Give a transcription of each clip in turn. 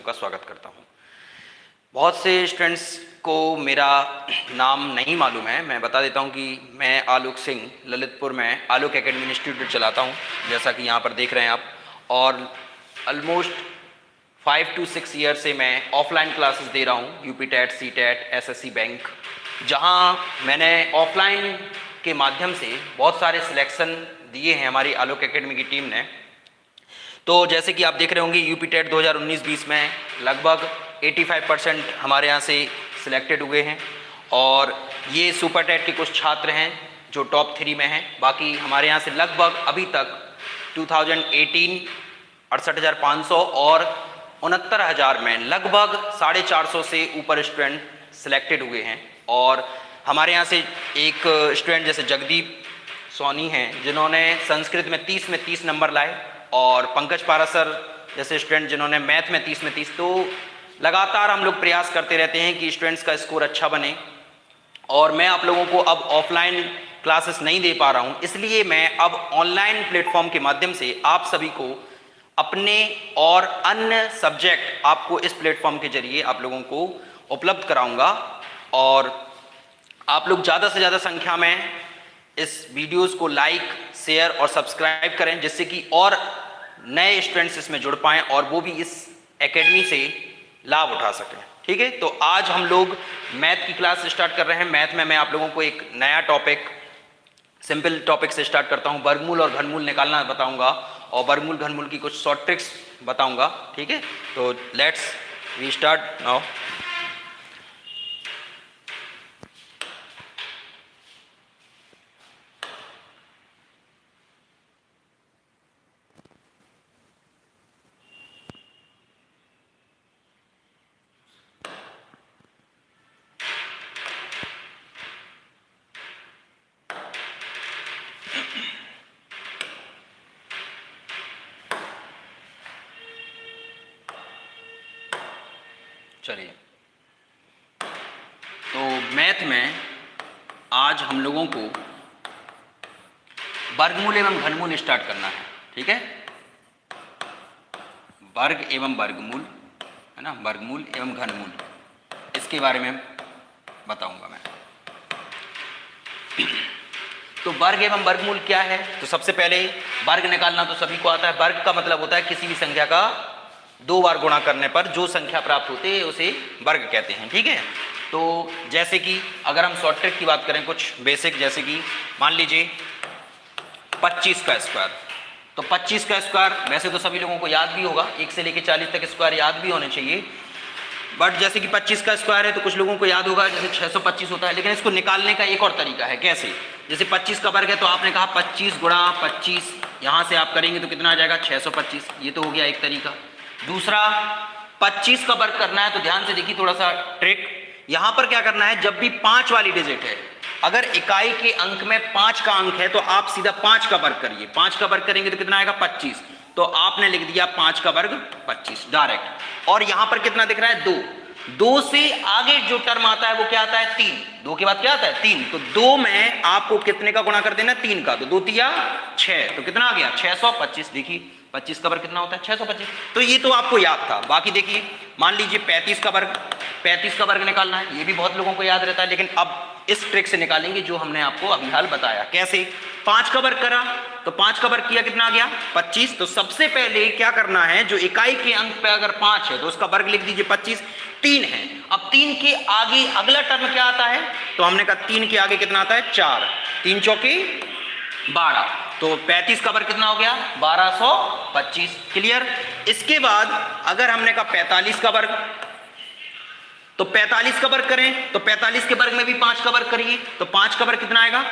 का स्वागत करता हूं। बहुत से स्टूडेंट्स को मेरा नाम नहीं मालूम है। मैं बता देता हूं कि मैं आलोक सिंह ललितपुर में आलोक एकेडमी इंस्टीट्यूट चलाता हूं, जैसा कि यहां पर देख रहे हैं आप। और ऑलमोस्ट 5 to 6 ईयर से मैं ऑफलाइन क्लासेस दे रहा हूं, UP TET, C TET, SSC bank, जहां मैंने ऑफलाइन के माध्यम से बहुत सारे सिलेक्शन दिए हैं हमारी आलोक एकेडमी की टीम ने। तो जैसे कि आप देख रहे होंगे यूपी टेट 2019-20 में लगभग 85% हमारे यहाँ से सिलेक्टेड हुए हैं। और ये सुपर टेट के कुछ छात्र हैं जो टॉप 3 में हैं। बाकी हमारे यहाँ से लगभग अभी तक 2018 68,500 और 69,000 में लगभग 450 से ऊपर स्टूडेंट सिलेक्टेड हुए हैं। और हमारे यहाँ से एक स्टूडेंट जैसे जगदीप सोनी हैं जिन्होंने संस्कृत में 30 में 30 नंबर लाए, और पंकज पारासर जैसे स्टूडेंट जिन्होंने मैथ में 30 में 30। तो लगातार हम लोग प्रयास करते रहते हैं कि स्टूडेंट्स का स्कोर अच्छा बने। और मैं आप लोगों को अब ऑफलाइन क्लासेस नहीं दे पा रहा हूं, इसलिए मैं अब ऑनलाइन प्लेटफॉर्म के माध्यम से आप सभी को अपने और अन्य सब्जेक्ट आपको इस प्लेटफॉर्म के जरिए आप लोगों को उपलब्ध कराऊंगा। और आप लोग ज़्यादा से ज़्यादा संख्या में इस वीडियोस को लाइक, शेयर और सब्सक्राइब करें, जिससे कि और नए स्टूडेंट्स इसमें जुड़ पाएं और वो भी इस एकेडमी से लाभ उठा सकें। ठीक है, तो आज हम लोग मैथ की क्लास स्टार्ट कर रहे हैं। मैथ में मैं आप लोगों को एक नया टॉपिक, सिंपल टॉपिक से स्टार्ट करता हूं। वर्गमूल और घनमूल निकालना बताऊंगा और वर्गमूल घनमूल की कुछ शॉर्ट ट्रिक्स बताऊंगा। ठीक है, तो लेट्स वी स्टार्ट नाउ। चलिए, तो मैथ में आज हम लोगों को वर्गमूल एवं घनमूल स्टार्ट करना है। ठीक है, वर्ग एवं वर्गमूल है ना, वर्गमूल एवं घनमूल, इसके बारे में बताऊंगा मैं। तो वर्ग एवं वर्गमूल क्या है? तो सबसे पहले वर्ग निकालना तो सभी को आता है। वर्ग का मतलब होता है किसी भी संख्या का 2 बार गुणा करने पर जो संख्या प्राप्त होती है उसे वर्ग कहते हैं। ठीक है, तो जैसे कि अगर हम शॉर्ट ट्रिक की बात करें, कुछ बेसिक, जैसे कि मान लीजिए 25 का स्क्वायर। तो 25 का स्क्वायर वैसे तो सभी लोगों को याद भी होगा, 1 से लेकर 40 तक स्क्वायर याद भी होने चाहिए। बट जैसे कि 25 का स्क्वायर है तो कुछ लोगों को याद होगा जैसे 625 होता है, लेकिन इसको निकालने का एक और तरीका है। कैसे? जैसे 25 का वर्ग है तो आपने कहा 25 गुणा 25, यहाँ से आप करेंगे तो कितना आ जाएगा? 625। ये तो हो गया एक तरीका। दूसरा, 25 का वर्ग करना है तो ध्यान से देखिए, थोड़ा सा ट्रिक। यहां पर क्या करना है, जब भी 5 वाली डिजिट है, अगर इकाई के अंक में 5 का अंक है तो आप सीधा 5 का वर्ग करिए। 5 का वर्ग करेंगे तो कितना आएगा? 25। तो आपने लिख दिया 5 का वर्ग 25 डायरेक्ट। और यहां पर कितना दिख रहा है? 2। 2 से आगे जो टर्म आता है वो क्या आता है? 3। 2 के बाद क्या आता है? 3। तो 2 में आपको कितने का गुणा कर देना? 3 का। तो 2 तिया 6, तो कितना आ गया? 625। देखिए 25 का वर्ग कितना होता है? 625। तो ये तो आपको याद था। बाकी देखिए, मान लीजिए 35 का वर्ग, 35 का वर्ग निकालना है, ये भी बहुत लोगों को याद रहता है, लेकिन अब इस ट्रिक से निकालेंगे जो हमने आपको अभी हाल बताया। कैसे? 5 का वर्ग करा तो 5 का वर्ग किया, कितना आ गया? 25। तो सबसे पहले क्या करना है, जो इकाई के अंक पे अगर 5 है तो उसका वर्ग लिख दीजिए 25। 3 है, अब 3 के आगे अगला टर्म क्या आता है? तो हमने कहा 3 के आगे कितना आता है? 4। 3 चौके 12। तो 35 का वर्ग कितना हो गया? 1225। क्लियर? इसके बाद अगर हमने कहा 45 का वर्ग, तो 45 का वर्ग करें तो 45 के वर्ग में भी 5 का वर्ग करिए, तो 5 का वर्ग कितना आएगा?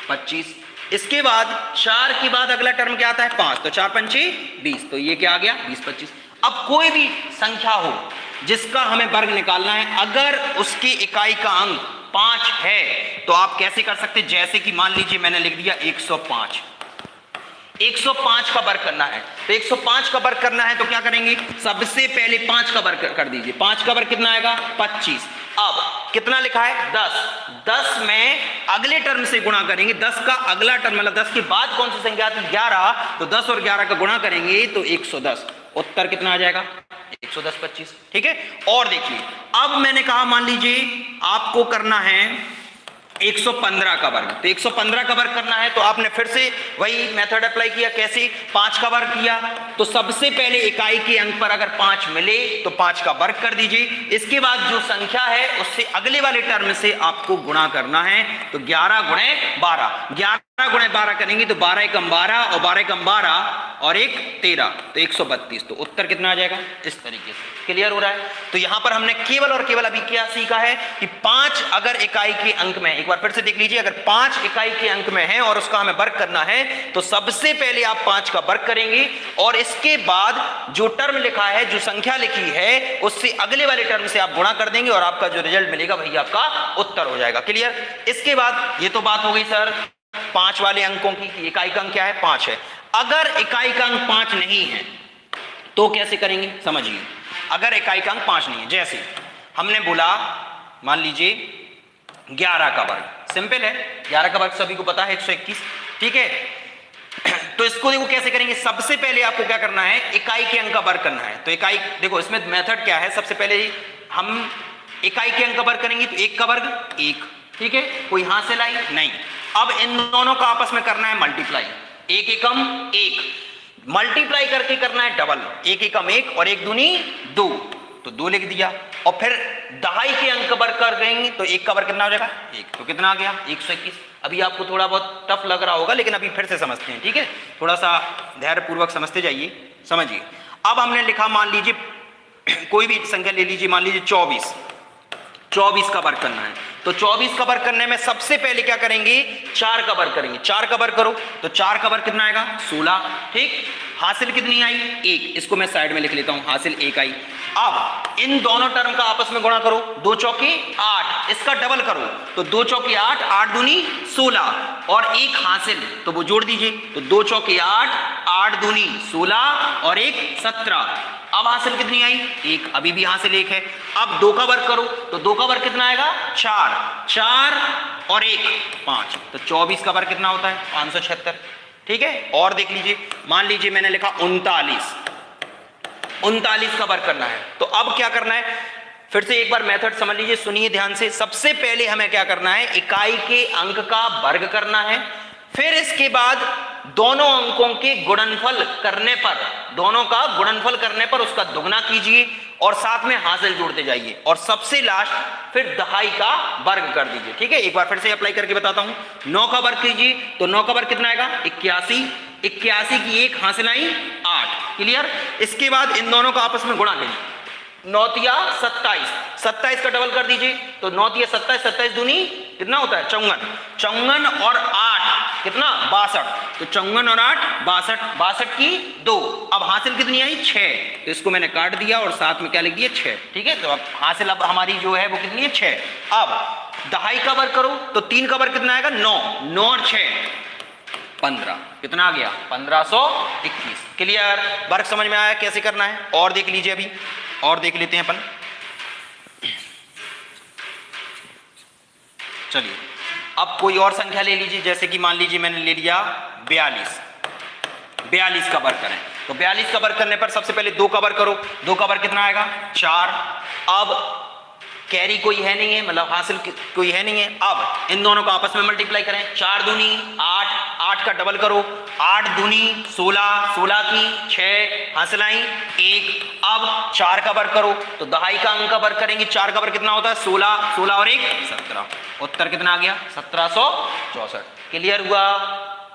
25। इसके बाद 4 के बाद अगला टर्म क्या आता है? 5। तो 4 पंचे 20, तो ये क्या आ गया? 20 25। अब कोई भी संख्या हो जिसका हमें वर्ग निकालना है, अगर उसकी इकाई का अंक 5 है तो आप कैसे कर सकते? जैसे कि मान लीजिए मैंने लिख दिया 105। 105 का वर्ग करना है, तो 105 का वर्ग करना है तो क्या करेंगे? सबसे पहले 5 का वर्ग कर दीजिए। 5 का वर्ग कितना आएगा? 25। अब कितना लिखा है? 10। 10 में अगले टर्म से गुणा करेंगे। 10 का अगला टर्म मतलब 10 के बाद कौन सी संख्या आती है? 11। तो 10 और 11 का गुणा करेंगे तो 110। उत्तर कितना आ जाएगा? 110 25, ठीक है। और देखिए अब मैंने कहा मान लीजिए आपको करना है 115 का वर्ग, तो 115 का वर्ग करना है तो आपने फिर से वही मेथड अप्लाई किया। कैसे? 5 का वर्ग किया, तो सबसे पहले इकाई के अंक पर अगर 5 मिले तो 5 का वर्ग कर दीजिए। इसके बाद जो संख्या है उससे अगले वाले टर्म से आपको गुणा करना है, तो 11 गुणे 12, 11 गुणे 12 करेंगे तो 12 एकम 12 और 12 एकम 12 और 1 13, तो 132। तो उत्तर कितना आ जाएगा? इस तरीके से। क्लियर हो रहा है? तो यहां पर हमने केवल और केवल अभी क्या सीखा है कि 5 अगर इकाई के अंक में, एक बार फिर से देख लीजिए, अगर 5 इकाई के अंक में है और उसका हमें वर्ग करना है तो सबसे पहले आप 5 का वर्ग करेंगे और इसके बाद जो टर्म लिखा है, जो संख्या लिखी है, उससे अगले वाले टर्म से आप गुणा कर देंगे और आपका जो रिजल्ट मिलेगा वही आपका उत्तर हो जाएगा। क्लियर? इसके बाद ये तो बात हो गई सर 5 वाले अंकों की, इकाई का अंक क्या है? 5 है। अगर इकाई का अंक 5 नहीं है तो कैसे करेंगे? समझिए, अगर इकाई का अंक 5 नहीं है, जैसे हमने बोला मान लीजिए 11 का वर्ग, सिंपल है, 11 का वर्ग सभी को पता है 121, ठीक है। तो इसको देखो कैसे करेंगे। सबसे पहले आपको क्या करना है? इकाई के अंक का वर्ग करना है। तो इकाई, देखो इसमें मेथड क्या है, सबसे पहले हम इकाई के अंक का वर्ग करेंगे तो 1 का वर्ग 1, ठीक है, कोई यहां से लाई नहीं। अब इन दोनों का आपस में करना है मल्टीप्लाई, 1 एकम 1, मल्टीप्लाई करके करना है डबल, 1 एकम 1 और 1 दूनी 2, तो 2 लिख दिया। और फिर दहाई के अंक वर्ग कर देंगे तो 1 का वर्ग कितना हो जाएगा? 1, तो कितना आ गया? 121। अभी आपको थोड़ा बहुत टफ लग रहा होगा लेकिन अभी फिर से समझते हैं, ठीक है, थोड़ा सा धैर्यपूर्वक समझते जाइए, समझिए। अब हमने लिखा, मान लीजिए कोई भी संख्या ले लीजिए, मान लीजिए 24 का वर्ग करना है। तो 24 का वर्ग करने में सबसे पहले क्या करेंगे? 4 का वर्ग करेंगे। 4 का वर्ग करो तो 4 का वर्ग कितना आएगा? 16, ठीक। हासिल कितनी आई? 1, इसको मैं साइड में लिख लेता हूं, हासिल 1 आई। अब इन दोनों टर्म का आपस में गुणा करो, 2 चौके 8, इसका डबल करो तो 2 चौके 8, 8 दूनी 16 और 1 हासिल, तो वो जोड़ दीजिए, तो 2 चौके 8, 8 दूनी 16 और 1 17। अब हासिल कितनी आई? 1, अभी भी हासिल 1 है। अब 2 का वर्ग करो तो 2 का वर्ग कितना आएगा? 4, 4 और 1 5, तो 24 का वर्ग कितना होता है? 576, ठीक है। और देख लीजिए, मान लीजिए मैंने लिखा 39 का वर्ग करना है। तो अब क्या करना है? फिर से एक बार मेथड समझ लीजिए, सुनिए ध्यान से। सबसे पहले हमें क्या करना है? इकाई के अंक का वर्ग करना है, फिर इसके बाद दोनों अंकों के गुणनफल करने पर, दोनों का गुणनफल करने पर उसका दुगना कीजिए और साथ में हासिल जोड़ते जाइए और सबसे लास्ट फिर दहाई का वर्ग कर दीजिए, ठीक है। एक बार फिर से अप्लाई करके बताता हूं। 9 का वर्ग कीजिए तो 9 का वर्ग कितना आएगा? 81, 81 की 1 हासिल आई 8, क्लियर। इसके बाद इन दोनों का आपस में गुणा कीजिए, 9 तिया 27, 27 का डबल कर दीजिए तो 9 तिया 27, 27 दूनी कितना होता है? 54, 54 और 8 कितना? 62, तो 54 और 8 62, 62 की 2। अब हासिल कितनी आई? 6, तो इसको मैंने काट दिया और साथ में क्या लिख दिया? 6, ठीक है। तो अब हासिल अब हमारी जो है वो कितनी है? 6। अब दहाई का वर्ग करो तो 3 का वर्ग कितना आएगा? 9, 9 और 6 15, कितना आ गया? 1521, क्लियर। वर्ग समझ में आया कैसे करना है? और देख लीजिए, अभी और देख लेते हैं अपन। चलिए अब कोई और संख्या ले लीजिए, जैसे कि मान लीजिए मैंने ले लिया 42, 42 का वर्ग करें तो 42 का वर्ग करने पर सबसे पहले 2 का वर्ग करो, 2 का वर्ग कितना आएगा? 4। अब कैरी कोई है नहीं है, मतलब हासिल कोई है नहीं है। अब इन दोनों को आपस में मल्टीप्लाई करें, 4 दूनी 8, 8 का डबल करो, 8 दूनी 16, 16 की 6 हासिल आई 1। अब 4 का वर्ग करो तो दहाई का अंक का वर्ग करेंगे, 4 का वर्ग कितना होता है? 16, 16 और 1 17, उत्तर कितना आ गया? 1764, क्लियर हुआ,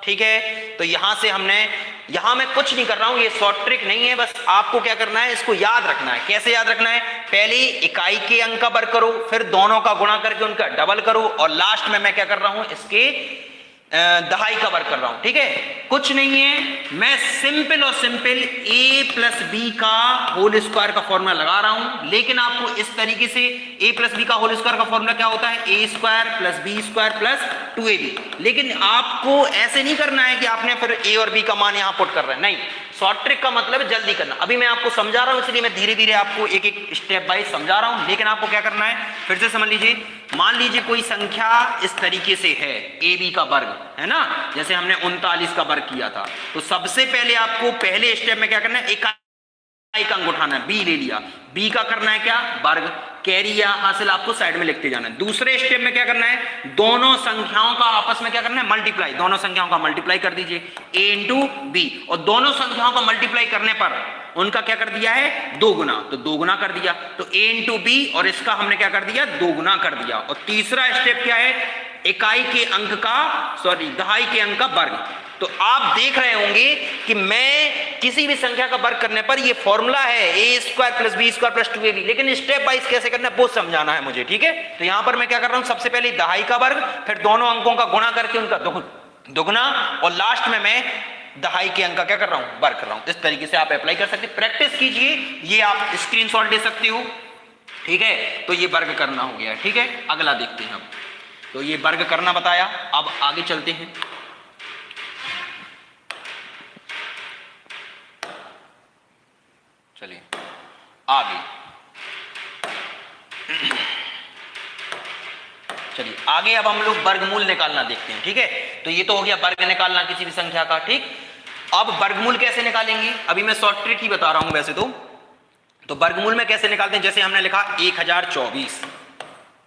ठीक है। तो यहां से हमने, यहां मैं कुछ नहीं कर रहा हूं, ये शॉर्ट ट्रिक नहीं है, बस आपको क्या करना है, इसको याद रखना है। कैसे याद रखना है? पहले इकाई के अंक का वर्ग करो, फिर दोनों का गुणा करके उनका डबल करो और लास्ट में मैं क्या कर रहा हूं? इसके दहाई का वर्ग कर रहा हूं, ठीक है। कुछ नहीं है, मैं सिंपल और सिंपल a प्लस बी का होल स्क्वायर का फॉर्मूला लगा रहा हूं, लेकिन आपको इस तरीके से a प्लस बी का होल स्क्वायर का फॉर्मूला क्या होता है? a square plus B square plus 2ab। लेकिन आपको ऐसे नहीं करना है कि आपने फिर a और b का मान यहां पुट कर रहे हैं, नहीं। शॉर्ट ट्रिक का मतलब है जल्दी करना। अभी मैं आपको समझा रहा हूं, इसलिए मैं धीरे धीरे आपको एक एक स्टेप बाय समझा रहा हूं, लेकिन आपको क्या करना है फिर से समझ लीजिए। मान लीजिए कोई संख्या इस तरीके से है, ए बी का वर्ग है ना, जैसे हमने 39 का वर्ग किया था। तो सबसे पहले आपको पहले स्टेप में क्या करना है? इकाई एक अंक उठाना है, बी ले लिया, बी का करना है क्या, वर्ग, कैरी या हासिल आपको साइड में लिखते जाना है। दूसरे स्टेप में क्या करना है, दोनों संख्याओं का आपस में क्या करना है, मल्टीप्लाई, दोनों संख्याओं का मल्टीप्लाई कर दीजिए, a इंटू बी, और दोनों संख्याओं का मल्टीप्लाई करने पर उनका क्या कर दिया है, दो गुना, तो दो गुना कर दिया, तो a इंटू बी और इसका हमने क्या कर दिया, दो गुना कर दिया। और तीसरा स्टेप क्या है, इकाई के अंक का, सॉरी दहाई के अंक का वर्ग। तो आप देख रहे होंगे कि मैं किसी भी संख्या का वर्ग करने पर ये फॉर्मूला है A square plus B square plus 2ab, लेकिन स्टेप वाइज कैसे करना है वो समझाना है मुझे, ठीक है। तो यहां पर मैं क्या कर रहा हूं, सबसे पहले दहाई का वर्ग, फिर दोनों अंकों का गुणा करके उनका दुगुना, और लास्ट में मैं दहाई के अंक का क्या कर रहा हूं, वर्ग कर रहा हूं। इस तरीके से आप अप्लाई कर सकते हैं, प्रैक्टिस कीजिए, ये आप स्क्रीनशॉट ले सकते हो, ठीक है। तो ये वर्ग करना हो गया, ठीक है। अगला देखते हैं हम, तो ये वर्ग करना बताया, अब आगे चलते हैं। चलिए आगे, चलिए आगे अब हम लोग वर्गमूल निकालना देखते हैं, ठीक है। तो ये तो हो गया वर्ग निकालना किसी भी संख्या का, ठीक। अब वर्गमूल कैसे निकालेंगे, अभी मैं शॉर्ट ट्रिक ही बता रहा हूं वैसे तो वर्गमूल में कैसे निकालते हैं, जैसे हमने लिखा 1024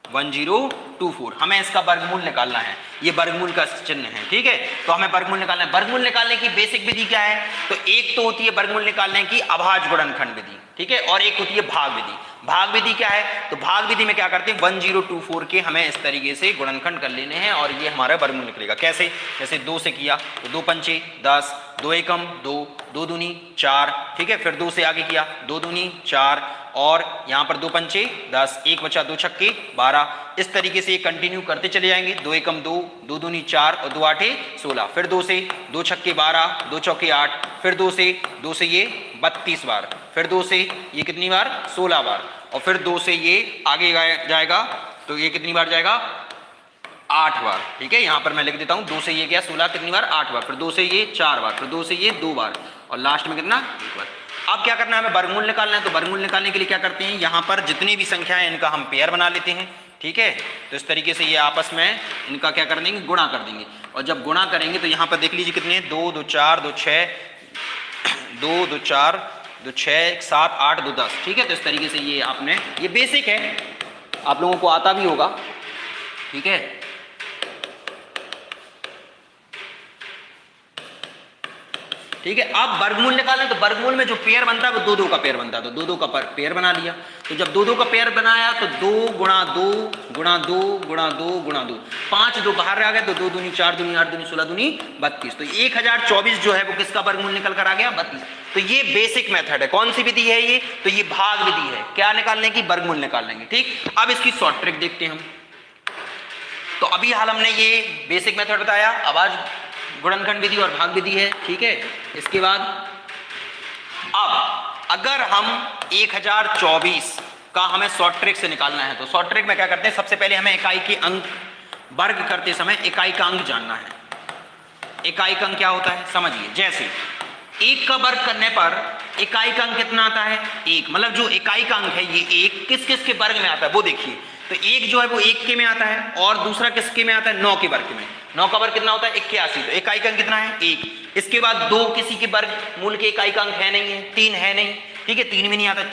1024, हमें इसका वर्गमूल निकालना है, ये वर्गमूल का चिन्ह है, ठीक है। तो हमें वर्गमूल निकालना है। वर्गमूल निकालने की बेसिक विधि क्या है, तो एक तो होती है वर्गमूल निकालने की अभाज्य गुणनखंड विधि, ठीक है, और एक होती है भाग विधि। भाग विधि क्या है, तो भाग विधि में क्या करते हैं, 1024 के हमें इस तरीके से गुणनखंड कर लेने हैं और ये हमारा वर्गमूल निकलेगा। कैसे, जैसे 2 से किया तो 2 पंचे 10, 2 एकम 2, 2 दूनी 4, ठीक है। फिर 2 से आगे किया 2 दूनी 4, और यहाँ पर 2 पंचे 10, 1 बचा 2 छक्के 12। इस तरीके से ये कंटिन्यू करते चले जाएंगे, 2 एकम 2, 2 दूनी 4 और 2 आठे 16। फिर 2 से 2 छक्के 12, 2 चौके 8, फिर 2 से ये 32 बार, फिर 2 से ये कितनी बार, 16 बार, और फिर 2 से ये आगे जाएगा तो ये कितनी बार जाएगा, 8 बार, ठीक है। यहाँ पर मैं लिख देता हूँ, 2 से ये गया 16 कितनी बार, 8 बार, फिर 2 से ये 4 बार, फिर 2 से ये 2 बार, और लास्ट में कितना, 1 बार। अब क्या करना है, हमें वर्गमूल निकालना है। तो वर्गमूल निकालने के लिए क्या करते हैं, यहाँ पर जितनी भी संख्या है इनका हम पेयर बना लेते हैं, ठीक है। तो इस तरीके से ये आपस में इनका क्या कर देंगे, गुणा कर देंगे, और जब गुणा करेंगे तो यहाँ पर देख लीजिए कितने हैं, 2 2 4 2 6 2 2 4 2 6 7 8 2 10, ठीक है। तो इस तरीके से ये आपने, ये बेसिक है, आप लोगों को आता भी होगा, ठीक है। ठीक है, अब वर्गमूल निकालें तो वर्गमूल में जो पेयर बनता है वो 2 2 का पेयर बनता है, तो 2 2 का पेयर बना लिया। तो जब 2 2 का पेयर बनाया तो 2 गुणा 2 गुणा 2 गुणा 2 गुणा 2, 5 2 बाहर आ गए, तो 2 दूनी 4 दूनी 8 दूनी 16 दूनी 32। तो 1024 जो है वो किसका वर्गमूल निकल कर आ गया, 32। तो ये बेसिक मेथड है। कौन सी विधि है ये, तो ये भाग विधि है, क्या निकालने की, वर्गमूल निकालने की, ठीक। अब इसकी शॉर्ट ट्रिक देखते हैं हम। तो अभी हाल हमने ये बेसिक मेथड बताया, अब आज गुणनखंड विधि और भाग विधि है, ठीक है। इसके बाद अब अगर हम 1024 का हमें शॉर्ट ट्रिक से निकालना है, तो शॉर्ट ट्रिक में क्या करते हैं, सबसे पहले हमें इकाई के अंक वर्ग करते समय इकाई का अंक जानना है। इकाई का अंक क्या होता है समझिए, जैसे 1 का वर्ग करने पर इकाई का अंक कितना आता है, 1, मतलब जो इकाई का अंक है ये 1 किस किस के वर्ग में आता है वो देखिए। तो 1 जो है वो 1 के में आता है, और दूसरा किसके में आता है, 9 के वर्ग में। 9 का वर्ग कितना होता है, 81, तो इकाई का अंक कितना है, 1। इसके बाद 2 किसी के वर्ग मूल के इकाई का अंक है नहीं है, 3 है नहीं, ठीक है, 3 भी नहीं आता।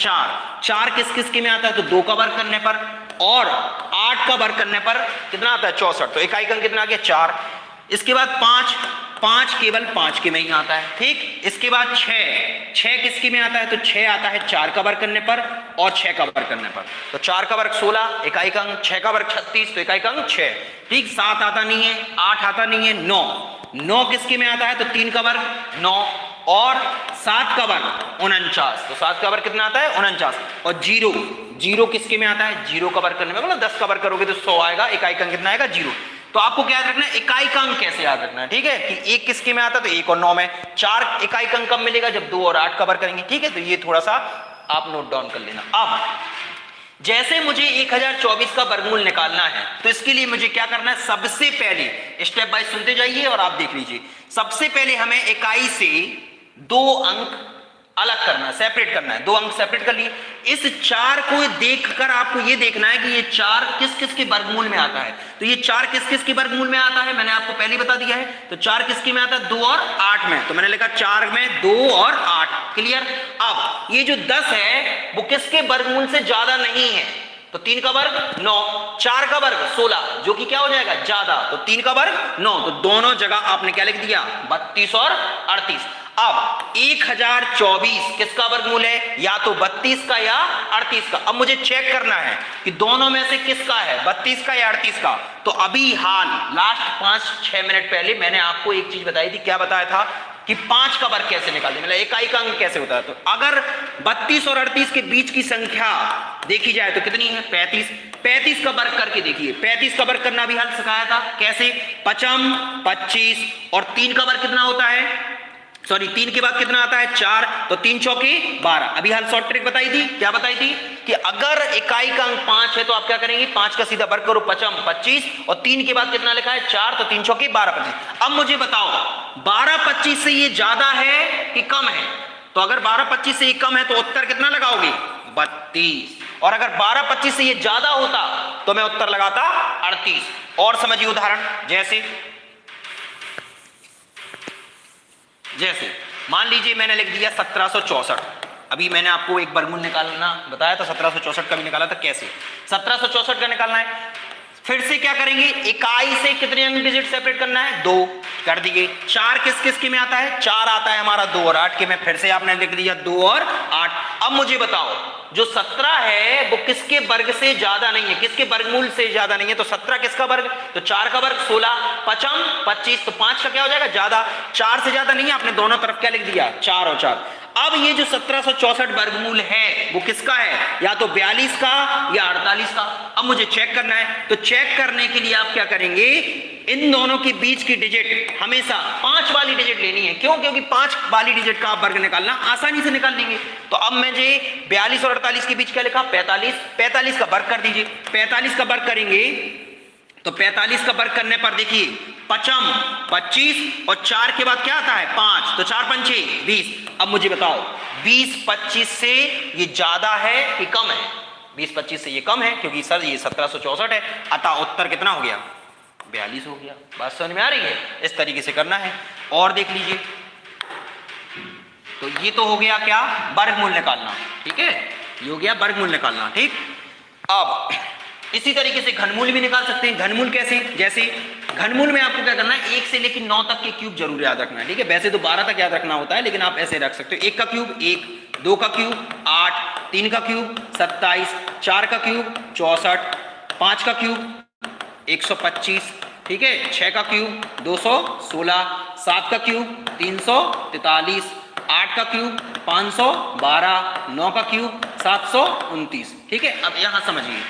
4 किस किस के में आता है, तो 2 का वर्ग करने पर, और 8 का वर्ग करने पर कितना आता है, 64, तो इकाई का अंक कितना आ गया, 4। इसके बाद 5 केवल 5 के में ही आता है, ठीक। इसके बाद 6 किसके में आता है, तो 6 आता है 4 का वर्ग करने पर और 6 का वर्ग करने पर। तो 4 का वर्ग 16, इकाई का अंक, 6 का वर्ग 36, तो इकाई का अंक 6, ठीक। 7 आता नहीं है, 8 आता नहीं है, 9 किसके में आता है, तो 3 का वर्ग 9, और 7 का वर्ग 49, तो 7 का वर्ग कितना आता है, 49, और 0 किसके में आता है, 0 का वर्ग करने में, मतलब 10 का वर्ग करोगे तो 100 आएगा, इकाई का अंक कितना आएगा, 0। तो आपको क्या याद रखना है, इकाई का अंक कैसे याद रखना है, ठीक है, कि 1 किसके में आता है, तो 1 और 9 में। 4 इकाई का अंक कब मिलेगा, जब 2 और 8 का वर्ग करेंगे, ठीक है। तो ये थोड़ा सा आप नोट डाउन कर लेना। अब जैसे मुझे 1024 का वर्गमूल निकालना है, तो इसके लिए मुझे क्या करना है, सबसे पहले स्टेप बाय सुनते जाइए और आप देख लीजिए। सबसे पहले हमें इकाई से 2 अंक अलग करना है, सेपरेट करना है, दो अंक सेपरेट कर लिए। इस 4 को देखकर आपको ये देखना है कि ये 4 किस किस के वर्गमूल में आता है। तो ये 4 किस किस के वर्गमूल में आता है मैंने आपको पहले बता दिया है। तो 4 किसके में आता है, 2 और 8 में। तो मैंने लिखा 4 में 2 और 8, क्लियर। अब ये जो 10 है वो किसके वर्गमूल से ज्यादा नहीं है, तो 3 का वर्ग 9, 4 का वर्ग 16, जो कि क्या हो जाएगा ज्यादा, तो 3 का वर्ग 9। तो दोनों जगह आपने क्या लिख दिया, 32 और 38। अब 1024 किसका वर्गमूल है, या तो 32 का या 38 का। अब मुझे चेक करना है कि दोनों में से किसका है, 32 का या 38 का। तो अभी हाल लास्ट 5-6 मिनट पहले मैंने आपको एक चीज बताई थी, क्या बताया था कि 5 का वर्ग कैसे निकालते, मतलब इकाई का अंक कैसे होता है। तो अगर 32 और 38 के बीच की संख्या देखी जाए तो कितनी है, 35। 35 का वर्ग करके देखिए, 35 का वर्ग करना भी हल सिखाया था, कैसे, 55 25 और 3 का वर्ग कितना होता है, सॉरी 3 के बाद कितना आता है 4, तो 3 चौके 12। अभी हाल शॉर्ट ट्रिक बताई थी, क्या बताई थी कि अगर इकाई का अंक 5 है तो आप क्या करेंगे, 5 का सीधा वर्ग करो, 55 25 और 3 के बाद कितना लिखा है 4, तो 3 चौके 12 25। अब मुझे बताओ 12 25 से ये ज्यादा है कि कम है, तो अगर 12 25 से ये कम है तो उत्तर कितना लगाओगे 32, और अगर 12 25 से ये ज्यादा होता तो मैं उत्तर लगाता 38। और समझिए उदाहरण, जैसे मान लीजिए मैंने लिख दिया 1764। अभी मैंने आपको एक वर्गमूल निकालना बताया था, 1764 का भी निकाला था। कैसे 1764 का निकालना है, फिर से क्या करेंगे, इकाई से कितने अंक डिजिट सेपरेट करना है, 2 कर दिए। 4 किस किस के में आता है, 4 आता है हमारा 2 और 8 के में, फिर से आपने लिख दिया 2 और 8। अब मुझे बताओ जो 17 है वो किसके वर्ग से ज्यादा नहीं है, किसके वर्गमूल से ज्यादा नहीं है, तो 17 किसका वर्ग, तो 4 का वर्ग 16, 55 25, तो 5 का क्या हो जाएगा ज्यादा, 4 से ज्यादा नहीं है, आपने दोनों तरफ क्या लिख दिया 4 और 4। अब ये जो 1764 वर्गमूल है वो किसका है, या तो 42 का या 48 का। अब मुझे चेक करना है, तो चेक करने के लिए आप क्या करेंगे, इन दोनों के बीच की डिजिट हमेशा 5 वाली डिजिट लेनी है। क्यों, क्योंकि 5 वाली डिजिट का आप वर्ग निकालना आसानी से निकाल लेंगे। तो अब मुझे 42 और 48 के बीच क्या लिखा, 45, 45 का वर्ग कर दीजिए। 45 का वर्ग करेंगे तो 45 का वर्ग करने पर देखिए 55 25 और 4 के बाद क्या आता है 5, तो 4 5 6 20। अब मुझे बताओ 20 25 से ये ज्यादा है कि कम है, 20 25 से ये कम है, क्योंकि सर ये 1764 है, अतः उत्तर कितना हो गया 42 हो गया। बात समझ में आ रही है, इस तरीके से करना है। और देख लीजिए, तो ये तो हो गया क्या, वर्गमूल निकालना, ठीक है, ये हो गया वर्गमूल निकालना, ठीक। अब इसी तरीके से घनमूल भी निकाल सकते हैं। घनमूल कैसे, जैसे घनमूल में आपको क्या करना है, 1 से लेकर 9 तक के क्यूब जरूर याद रखना है, ठीक है। वैसे तो 12 तक याद रखना होता है, लेकिन आप ऐसे रख सकते हो, 1 का क्यूब 1, 2 का क्यूब 8, 3 का क्यूब 27, 4 का क्यूब 64, 5 का क्यूब 125, ठीक है, 6 का क्यूब 216, 7 का क्यूब 343, 8 का क्यूब 512, 9 का क्यूब 729, ठीक है। अब यहां समझिए,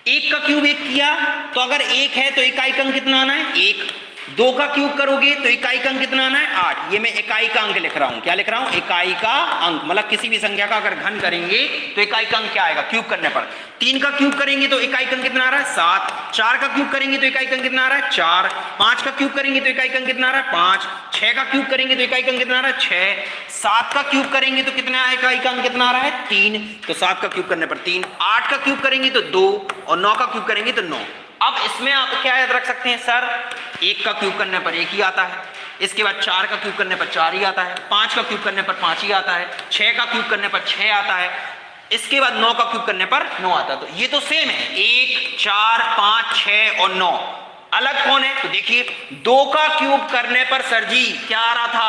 1 का क्यूब 1 किया, तो अगर 1 है तो इकाई का अंक कितना आना है 1। 2 का क्यूब करोगे तो इकाई का अंक कितना आना है 8। ये मैं इकाई का अंक लिख रहा हूं, क्या लिख रहा हूं, इकाई का अंक। मतलब किसी भी संख्या का अगर घन करेंगे तो इकाई का अंक क्या आएगा क्यूब करने पर। 3 का क्यूब करेंगे तो इकाई का अंक कितना आ रहा है 7। 4 का क्यूब करेंगे तो इकाई का अंक कितना आ रहा है 4। 5 का क्यूब करेंगे तो इकाई का अंक कितना आ रहा है 5। 6 का क्यूब करेंगे तो इकाई का अंक कितना आ रहा है 6। 7 का क्यूब करेंगे तो कितना इकाई का अंक कितना आ रहा है 3, तो 7 का क्यूब करने पर 3। 8 का क्यूब करेंगे तो 2 और 9 का क्यूब करेंगे तो 9। अब इसमें आप क्या याद रख सकते हैं, सर 1 का क्यूब करने पर 1 ही आता है, इसके बाद 4 का क्यूब करने पर 4 ही आता है, 5 का क्यूब करने पर 5 ही आता है, 6 का क्यूब करने पर 6 आता है, इसके बाद 9 का क्यूब करने पर 9 आता है। तो ये तो सेम है, 1 4 5 6 और 9। अलग कौन है, तो देखिए 2 का क्यूब करने पर सर जी क्या आ रहा था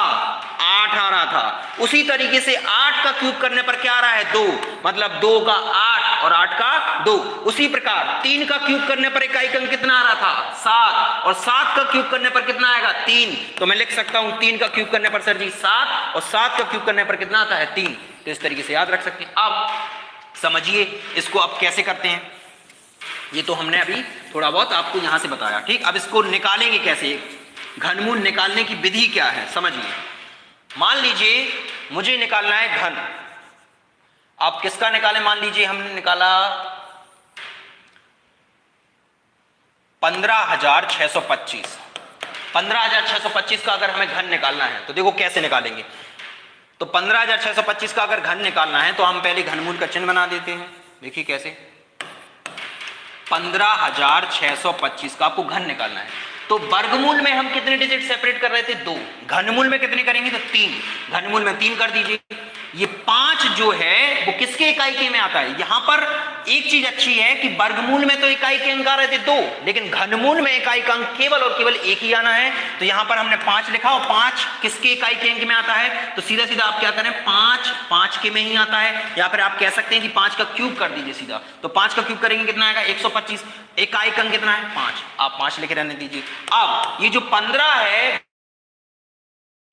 8 आ रहा था। उसी तरीके से 8 का क्यूब करने पर क्या आ रहा है 2, मतलब 2 का 8 और 8 का 2। उसी प्रकार 3 का क्यूब करने पर इकाई का अंक कितना आ रहा था 7, और 7 का क्यूब करने पर कितना आएगा 3। तो मैं लिख सकता हूं 3 का क्यूब करने पर सर जी 7 और 7 का क्यूब करने पर कितना आता है 3। तो इस तरीके से याद रख सकते हैं। अब समझिए इसको आप कैसे करते हैं, ये तो हमने अभी थोड़ा बहुत आपको यहां से बताया, ठीक। अब इसको निकालेंगे कैसे, घनमूल निकालने की विधि क्या है समझिए। मान लीजिए मुझे निकालना है घन, आप किसका निकालें, मान लीजिए हमने निकाला 15,625। 15,625 का अगर हमें घन निकालना है तो देखो कैसे निकालेंगे। तो 15,625 का अगर घन निकालना है तो हम पहले घनमूल का चिन्ह बना देते हैं। देखिए कैसे, 15,625 का आपको घन निकालना है। तो वर्गमूल में हम कितने डिजिट सेपरेट कर रहे थे? 2। घनमूल में कितने करेंगे? तो 3। घनमूल में 3 कर दीजिए। ये 5 जो है वो किसके इकाई के में आता है? यहां पर एक चीज अच्छी है कि वर्गमूल में तो इकाई के अंक आ रहे थे 2, लेकिन घनमूल में इकाई का अंक केवल और केवल 1 ही आना है। तो यहां पर हमने 5 लिखा और 5 किसके इकाई के अंक में आता है? तो सीधा सीधा आप क्या करें, 5 के में ही आता है, या फिर आप कह सकते हैं कि 5 का क्यूब कर दीजिए सीधा। तो 5 का क्यूब करेंगे कितना आएगा? 125। इकाई का अंक कितना है? 5। आप 5 लिखे रहने दीजिए। अब ये जो 15 है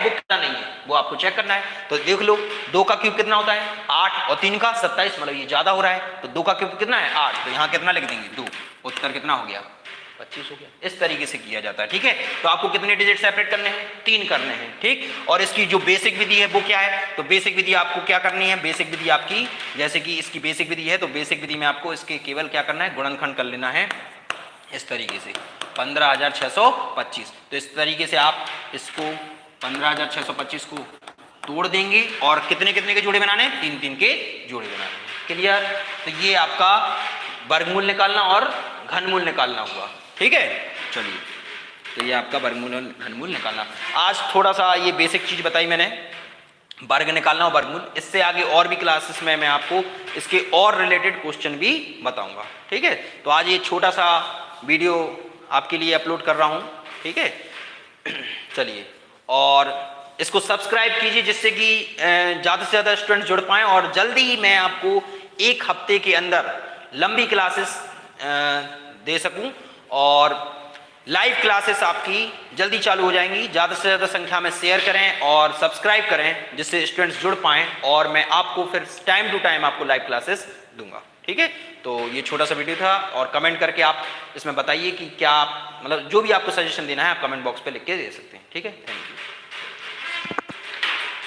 वो कितना नहीं है, वो आपको चेक करना है। तो देख लो, 2 का क्यूब कितना होता है? 8 और 3 का 27, मतलब ये ज्यादा हो रहा है। तो 2 का क्यूब कितना है? 8। तो यहाँ कितना लिख देंगे? 2। उत्तर कितना हो गया? 25 हो गया। इस तरीके से किया जाता है, ठीक है। तो आपको कितने डिजिट सेपरेट करने हैं? 3 करने हैं, ठीक। और इसकी जो बेसिक विधि है वो क्या है? तो बेसिक विधि आपको क्या करनी है? बेसिक विधि आपकी, जैसे कि इसकी बेसिक विधि है, तो बेसिक विधि में आपको इसके केवल क्या करना है? गुणनखंड कर लेना है इस तरीके से, 15,625। तो इस तरीके से आप इसको 15,625 को तोड़ देंगे और कितने कितने के जोड़े बनाने? 3-3 के जोड़े बनाने। क्लियर? तो ये आपका वर्गमूल निकालना और घनमूल निकालना हुआ, ठीक है। चलिए, तो ये आपका वर्गमूल और घनमूल निकालना। आज थोड़ा सा ये बेसिक चीज बताई मैंने, वर्ग निकालना और वर्गमूल। इससे आगे और भी क्लासेस में मैं आपको इसके और रिलेटेड क्वेश्चन भी बताऊंगा, ठीक है। तो आज ये छोटा सा वीडियो आपके लिए अपलोड कर रहा हूं, ठीक है। चलिए, और इसको सब्सक्राइब कीजिए जिससे कि ज़्यादा से ज़्यादा स्टूडेंट जुड़ पाएँ, और जल्दी ही मैं आपको 1 हफ्ते के अंदर लंबी क्लासेस दे सकूं, और लाइव क्लासेस आपकी जल्दी चालू हो जाएंगी। ज़्यादा से ज़्यादा संख्या में शेयर करें और सब्सक्राइब करें जिससे स्टूडेंट्स जुड़ पाएँ, और मैं आपको फिर टाइम टू टाइम आपको लाइव क्लासेस दूंगा, ठीक है। तो ये छोटा सा वीडियो था, और कमेंट करके आप इसमें बताइए कि क्या आप, मतलब जो भी आपको सजेशन देना है आप कमेंट बॉक्स पे लिख के दे सकते हैं, ठीक है। Thank you.